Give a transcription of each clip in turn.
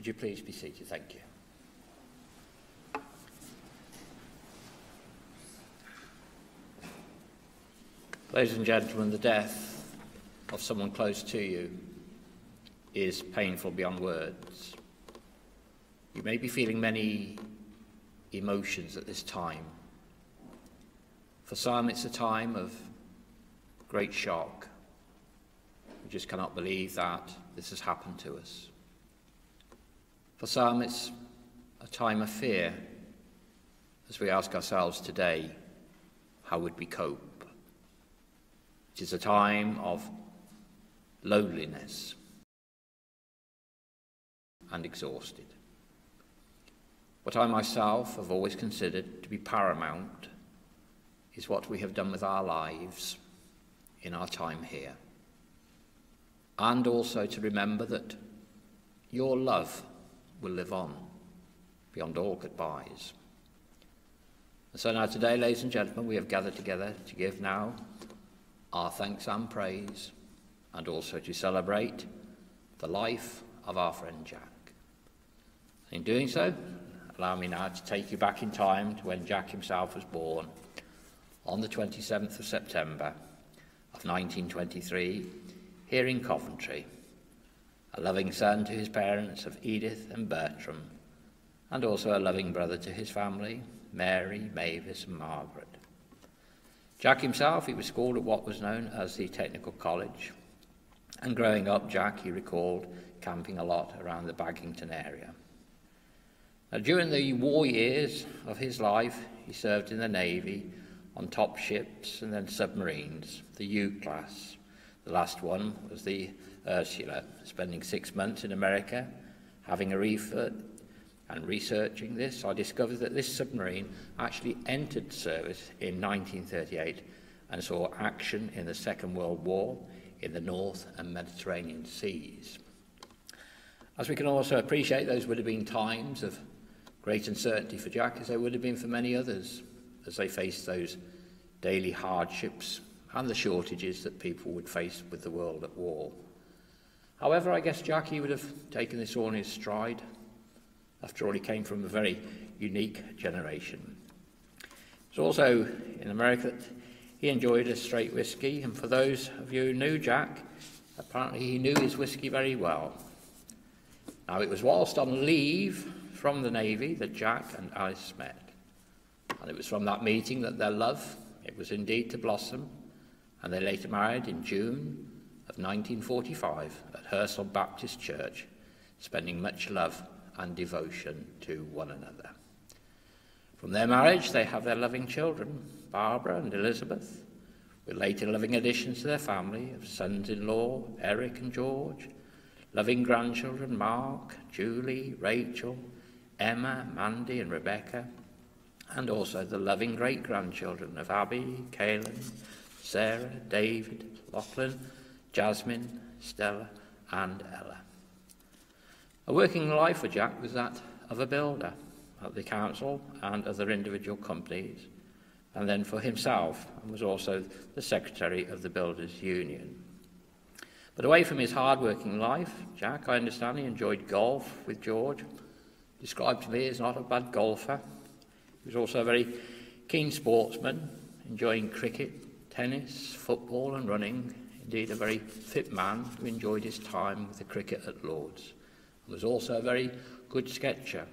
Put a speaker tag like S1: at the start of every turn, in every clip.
S1: Would you please be seated? Thank you. Ladies and gentlemen, the death of someone close to you is painful beyond words. You may be feeling many emotions at this time. For some, it's a time of great shock. We just cannot believe that this has happened to us. For some, it's a time of fear, as we ask ourselves today, how would we cope? It is a time of loneliness and exhausted. What I myself have always considered to be paramount is what we have done with our lives in our time here. And also to remember that your love will live on beyond all goodbyes. And so now today, ladies and gentlemen, we have gathered together to give now our thanks and praise, and also to celebrate the life of our friend Jack. In doing so, allow me now to take you back in time to when Jack himself was born on the 27th of September of 1923 here in Coventry, a loving son to his parents of Edith and Bertram, and also a loving brother to his family, Mary, Mavis and Margaret. Jack himself, he was schooled at what was known as the Technical College, and growing up, Jack, he recalled camping a lot around the Baggington area. Now, during the war years of his life, he served in the Navy on top ships and then submarines, the U-class. The last one was the Ursula, spending 6 months in America, having a refit and researching this. I discovered that this submarine actually entered service in 1938 and saw action in the Second World War in the North and Mediterranean seas. As we can also appreciate, those would have been times of great uncertainty for Jack, as they would have been for many others, as they faced those daily hardships and the shortages that people would face with the world at war. However, I guess Jackie would have taken this all in his stride. After all, he came from a very unique generation. It's also in America that he enjoyed a straight whiskey, and for those of you who knew Jack, apparently he knew his whiskey very well. Now, it was whilst on leave from the Navy that Jack and Alice met, and it was from that meeting that their love, it was indeed to blossom, and they later married in June of 1945 at Hersal Baptist Church, spending much love and devotion to one another. From their marriage, they have their loving children, Barbara and Elizabeth, with later loving additions to their family of sons-in-law, Eric and George, loving grandchildren, Mark, Julie, Rachel, Emma, Mandy and Rebecca, and also the loving great-grandchildren of Abby, Caelan, Sarah, David, Lachlan, Jasmine, Stella and Ella. A working life for Jack was that of a builder at the council and other individual companies, and then for himself, and was also the secretary of the Builders' Union. But away from his hard-working life, Jack, I understand, he enjoyed golf with George, described to me as not a bad golfer. He was also a very keen sportsman, enjoying cricket, tennis, football and running, indeed a very fit man who enjoyed his time with the cricket at Lord's. He was also a very good sketcher.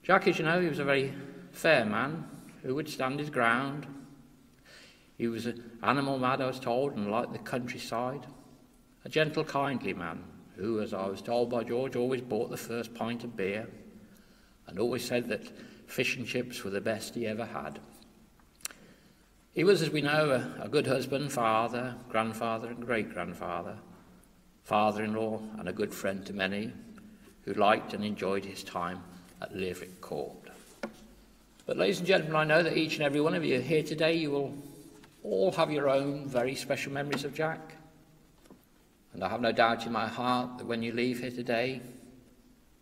S1: Jack, as you know, he was a very fair man who would stand his ground. He was an animal mad, I was told, and liked the countryside. A gentle, kindly man who, as I was told by George, always bought the first pint of beer and always said that fish and chips were the best he ever had. He was, as we know, a good husband, father, grandfather and great-grandfather, father-in-law and a good friend to many who liked and enjoyed his time at Lerwick Court. But ladies and gentlemen, I know that each and every one of you here today, you will all have your own very special memories of Jack. And I have no doubt in my heart that when you leave here today,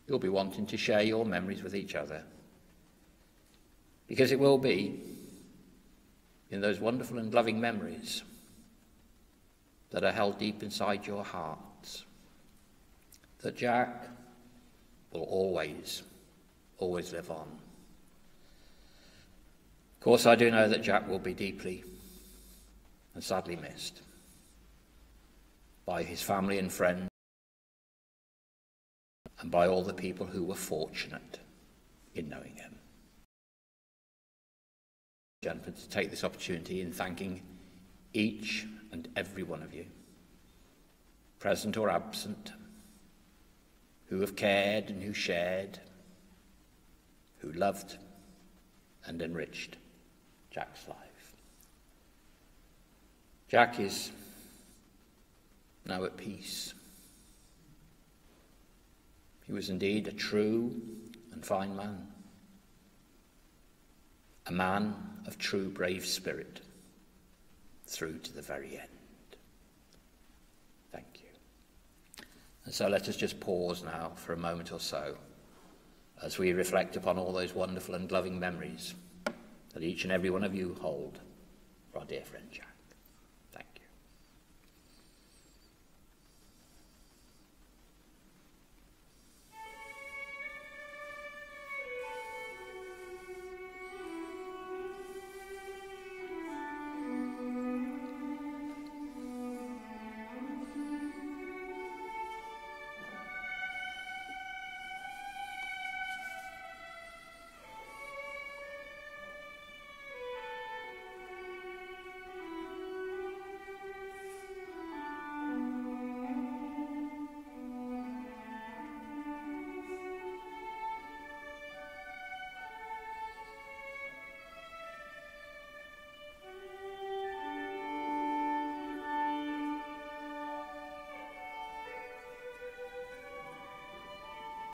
S1: you'll be wanting to share your memories with each other. Because it will be in those wonderful and loving memories that are held deep inside your hearts that Jack will always live on. Of course, I do know that Jack will be deeply and sadly missed by his family and friends and by all the people who were fortunate in knowing him. Gentlemen, to take this opportunity in thanking each and every one of you, present or absent, who have cared and who shared, who loved and enriched Jack's life. Jack is now at peace. He was indeed a true and fine man, a man of true brave spirit through to the very end. Thank you. And so let us just pause now for a moment or so as we reflect upon all those wonderful and loving memories that each and every one of you hold for our dear friend Jack.